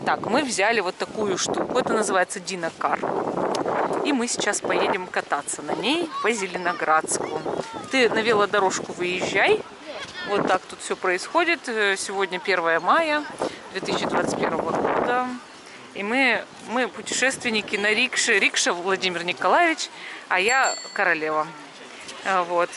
Так, мы взяли вот такую штуку. Это называется Динокар. И мы сейчас поедем кататься на ней по Зеленоградску. Ты на велодорожку выезжай. Вот так тут все происходит. Сегодня 1 мая 2021 года. И мы путешественники на рикше. Рикша Владимир Николаевич, а я королева. Вот.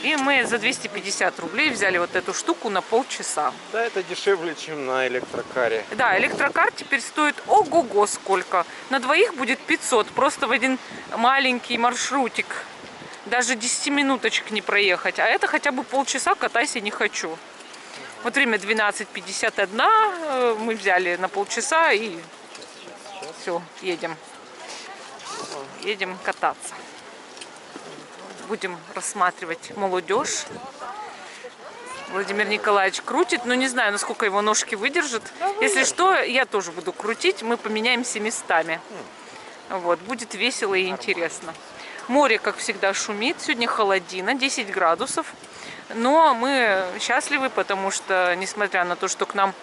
И мы за 250 рублей взяли вот эту штуку на полчаса. Да, это дешевле, чем на электрокаре. Да, электрокар теперь стоит ого-го сколько. На двоих будет 500, просто в один маленький маршрутик. Даже 10 минуточек не проехать. А это хотя бы полчаса катайся не хочу. Вот время 12:51 мы взяли на полчаса и все, едем. Едем кататься. Будем рассматривать молодежь. Владимир Николаевич крутит, но не знаю, насколько его ножки выдержат. Если что, я тоже буду крутить, мы поменяемся местами. Вот, будет весело и интересно. Море, как всегда, шумит. Сегодня холодина, 10 градусов. Но мы счастливы, потому что, несмотря на то, что к нам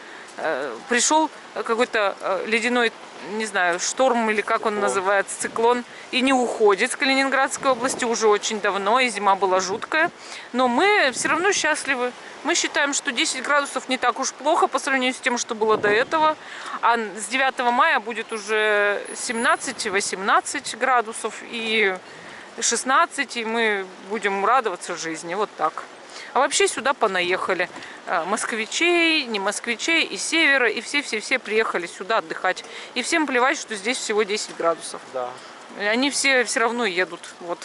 пришел какой-то ледяной, не знаю, шторм или как он называется, циклон, и не уходит с Калининградской области уже очень давно, и зима была жуткая. Но мы все равно счастливы. Мы считаем, что 10 градусов не так уж плохо по сравнению с тем, что было до этого. А с 9 мая будет уже 17-18 градусов и 16, и мы будем радоваться жизни. Вот так. А вообще сюда понаехали москвичей, не москвичей, и севера, и все приехали сюда отдыхать. И всем плевать, что здесь всего 10 градусов. Да. Они все равно едут. Вот.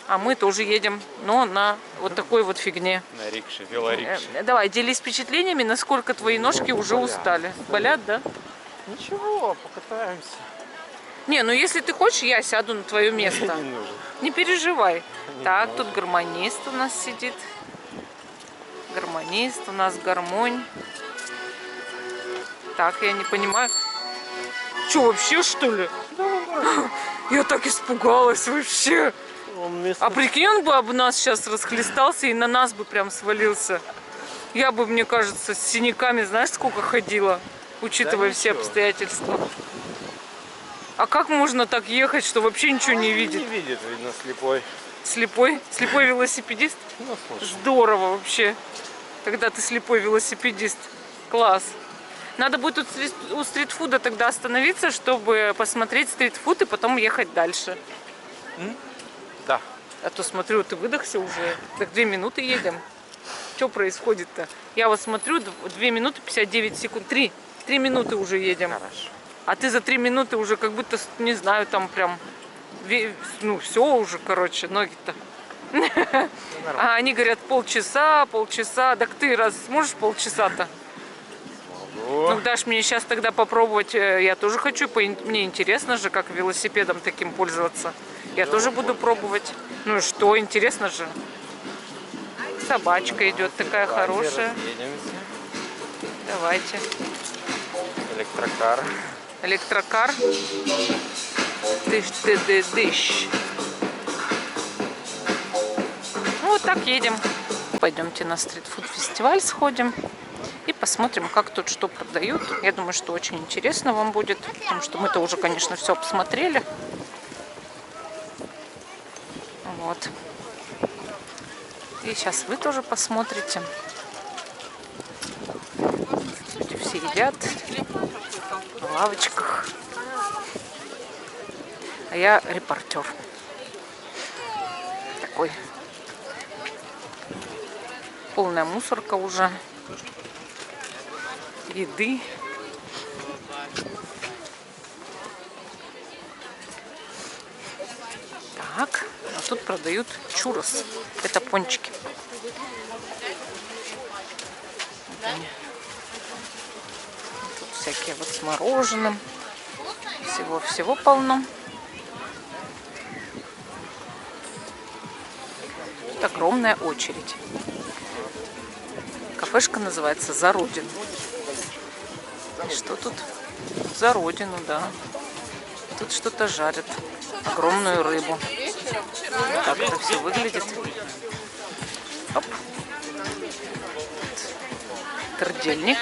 А мы тоже едем, но на вот такой вот фигне. На рикше, велорикше. Давай, делись впечатлениями, насколько твои ножки уже устали. Болят, да? Ничего, покатаемся. Не, ну если ты хочешь, я сяду на твое место. Не нужно. Не переживай. Не Так, нужно. тут гармонист у нас сидит. Гармонист, у нас гармонь. Так, я не понимаю. Че, вообще, что ли? Я так испугалась вообще. А прикинь, он бы об нас сейчас расхлестался и на нас бы прям свалился. Я бы, мне кажется, с синяками, знаешь, сколько ходила, учитывая все обстоятельства. А как можно так ехать, что вообще ничего не видит? Не видит, видно, слепой. Слепой? Слепой велосипедист? Ну, слушай. Здорово вообще, когда ты слепой велосипедист. Класс. Надо будет у стритфуда тогда остановиться, чтобы посмотреть стритфуд и потом ехать дальше. Да. А то смотрю, ты выдохся уже. Так 2 минуты едем. Что происходит-то? Я вот смотрю, 2 минуты 59 секунд. 3 минуты уже едем. Хорошо. А ты за 3 минуты уже как будто, не знаю, там прям, ну все уже, короче, ноги-то. А они говорят полчаса. Так ты раз сможешь полчаса-то? Ну дашь мне сейчас тогда попробовать, я тоже хочу, мне интересно же, как велосипедом таким пользоваться. Я тоже буду пробовать. Ну и что, интересно же. Собачка идет такая хорошая. Разъедемся. Давайте. Электрокар. Электрокар. Дыш. Ну вот так едем. Пойдемте на стритфуд-фестиваль сходим и посмотрим, как тут что продают. Я думаю, что очень интересно вам будет, потому что мы-то уже, конечно, все посмотрели. Вот. И сейчас вы тоже посмотрите. Люди все едят на лавочках. А я репортер. Такой. Полная мусорка уже. Еды. Так, а тут продают чурос. Это пончики. Тут всякие вот с мороженым. Всего полно. Тут огромная очередь. Кафешка называется «За Родину». И что тут? За Родину, да. Тут что-то жарят. Огромную рыбу. Так это все выглядит. Оп. Трдельник.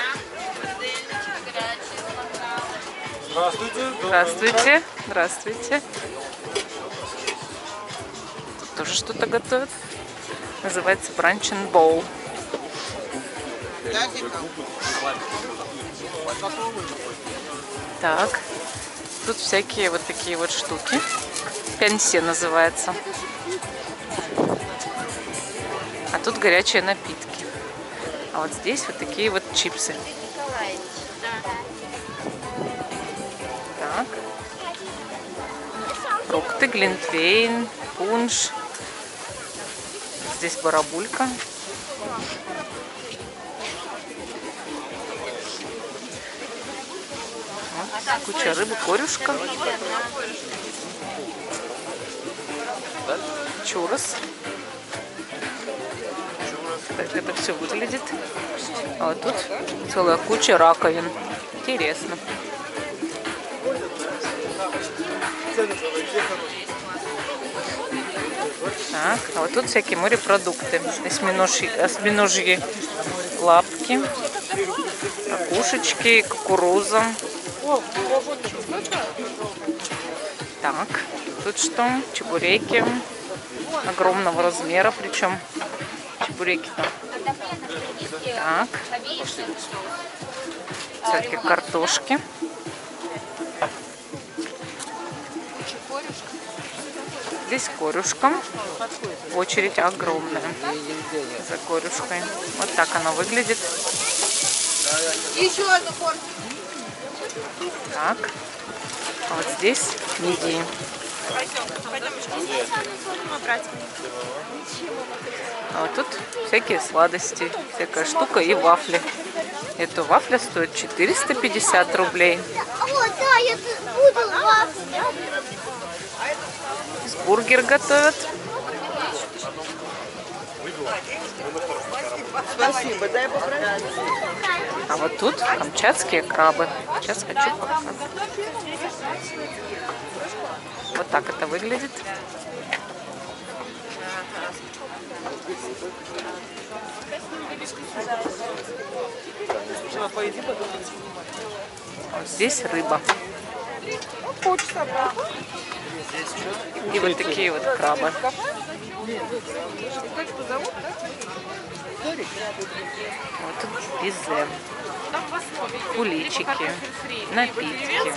Здравствуйте. Здравствуйте. Тут тоже что-то готовят. Называется Brunch and Bowl. Так. Тут всякие вот такие вот штуки. Пенсе называется. А тут горячие напитки. А вот здесь вот такие вот чипсы. Так. Фрукты, глинтвейн, пунш. Здесь барабулька. Вот, куча рыбы, корюшка. Чурос. Так это все выглядит. А вот тут целая куча раковин. Интересно. Так, а вот тут всякие морепродукты. Осьминожьи лапки, ракушечки, кукуруза. Так, тут что? Чебуреки огромного размера, причем чебуреки там. Так, всякие картошки. Здесь корюшка. Очередь огромная за корюшкой. Вот так она выглядит. Еще одну порцию. Так. А вот здесь мидии. А вот тут всякие сладости, всякая штука и вафли. Эта вафля стоит 450 рублей. Вот, да, я буду вафли. Бургер готовят. Спасибо, дай попросить. А вот тут камчатские крабы. Сейчас хочу показать. Вот так это выглядит. Вот здесь рыба. И вот такие вот крабы. Вот тут безе, куличики, напитки.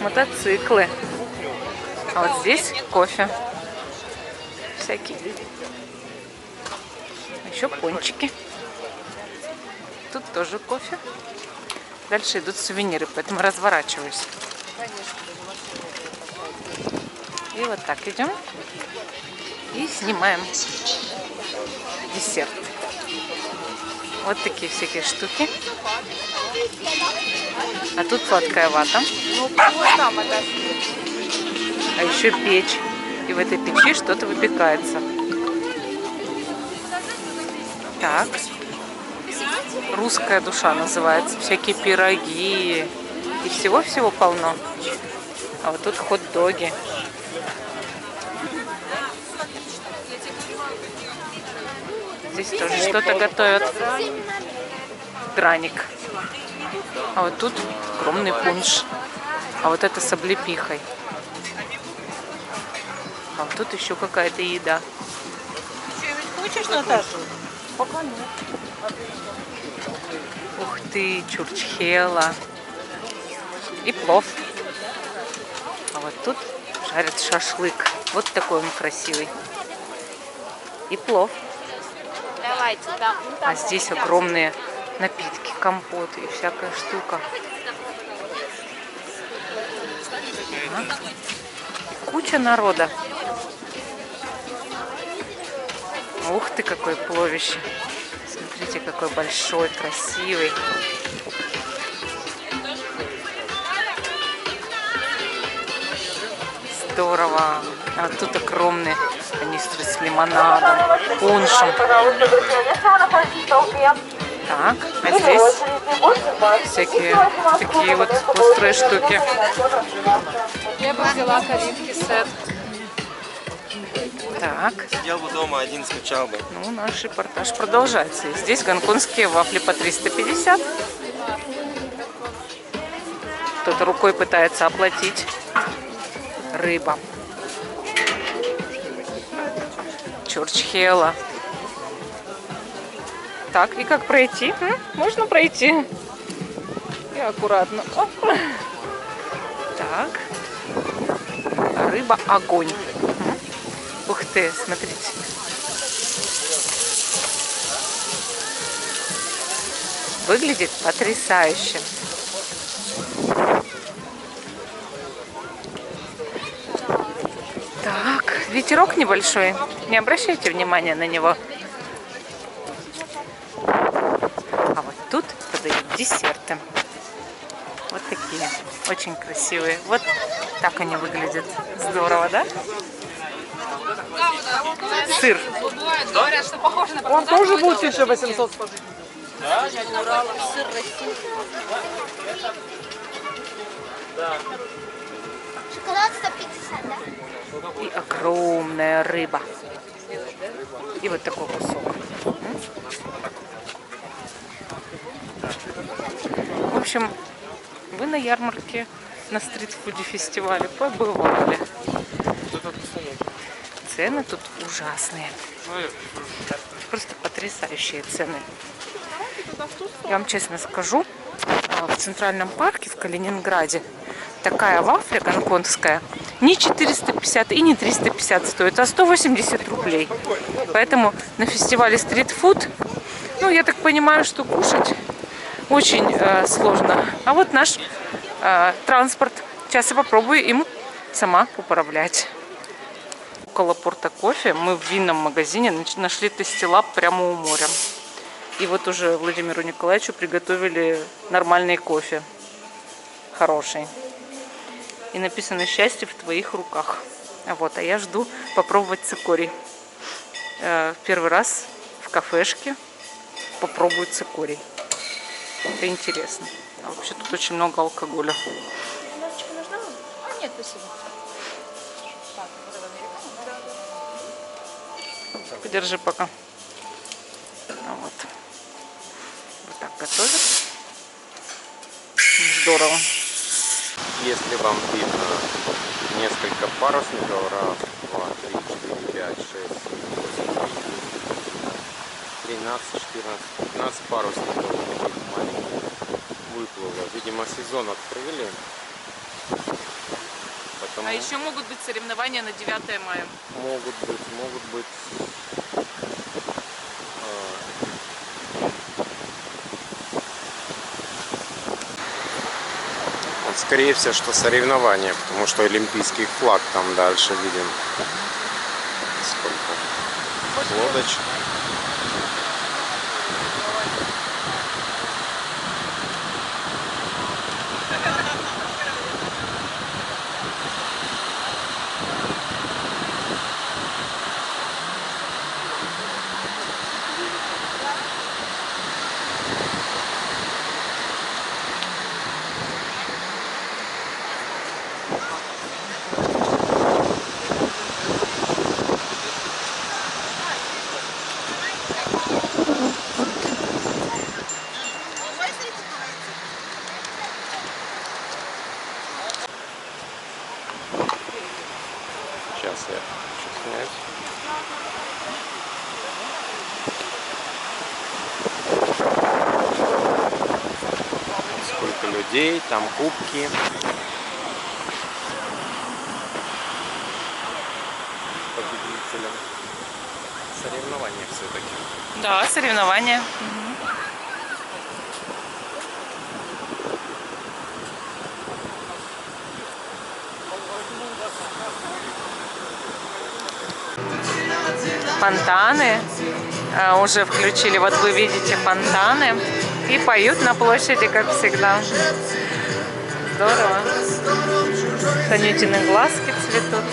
Мотоциклы. А вот здесь кофе. Всякие. Еще пончики. Тут тоже кофе. Дальше идут сувениры, поэтому разворачиваюсь. И вот так идем. И снимаем десерт. Вот такие всякие штуки. А тут сладкая вата. А еще печь. И в этой печи что-то выпекается. Так. Русская душа называется. Всякие пироги. И всего-всего полно. А вот тут хот-доги. Здесь тоже что-то готовят. Драник. А вот тут огромный пунш. А вот это с облепихой. А вот тут еще какая-то еда. Хочешь, Наташа? Пока нет. Ух ты, чурчхела. И плов. А вот тут жарят шашлык. Вот такой он красивый. И плов. Давайте, там. А здесь огромные напитки, компоты и всякая штука. Куча народа. Ух ты, какое пловище. Смотрите, какой большой, красивый. Здорово. А вот тут огромные канистры с лимонадом, пуншем. Так, а здесь всякие такие вот острые штуки. Я бы взяла калитки сет. Так, Сидел бы дома один, скучал бы. ну наш репортаж продолжается. И здесь гонконгские вафли по 350. Кто-то рукой пытается оплатить. Рыба. Чурчхела. Так, и как пройти? Можно пройти. И аккуратно. Оп. Так. Рыба огонь. Ух ты, смотрите. Выглядит потрясающе. Так, ветерок небольшой. Не обращайте внимания на него. А вот тут подают десерты. Вот такие. Очень красивые. Вот так они выглядят. Здорово, да? Сыр. Говорят, что похоже на Он тоже будет 1800 спожить. Шоколад 150, да? И огромная рыба. И вот такой кусок. В общем, вы на ярмарке, на стрит-фуде фестивале побывали. Цены тут ужасные. Просто потрясающие цены. Я вам честно скажу, в Центральном парке в Калининграде такая вафля гонконгская не 450 и не 350 стоит, а 180 рублей. Поэтому на фестивале стрит-фуд, ну, я так понимаю, что кушать очень сложно. А вот наш транспорт. Сейчас я попробую им сама управлять. Около порта кофе мы в винном магазине нашли тестилаб прямо у моря. И вот уже Владимиру Николаевичу приготовили нормальный кофе. Хороший. И написано «Счастье в твоих руках». Вот, а я жду попробовать цикорий. Первый раз в кафешке попробую цикорий. Это интересно. А вообще тут очень много алкоголя. Нет, спасибо. Подержи пока. Вот. Вот так готовят. Здорово. Если вам видно несколько парусников, раз, два, три, четыре, пять, шесть, семь, восемь, 13, 14, 15 парусников маленьких выплыло. Видимо, сезон открыли. Потому А еще могут быть соревнования на 9 мая. могут быть. Вот, скорее всего, что соревнования, потому что олимпийский флаг там дальше видим. Сколько лодочек. Сейчас я хочу снять. Сколько людей, там кубки. Победителям. Соревнования все-таки. Да, соревнования. Фонтаны уже включили. Вот вы видите фонтаны. И поют на площади, как всегда. Здорово. Танютины глазки цветут.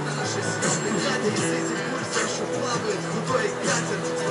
Наши съемные дяди из этих курсов, что плавает худой катер.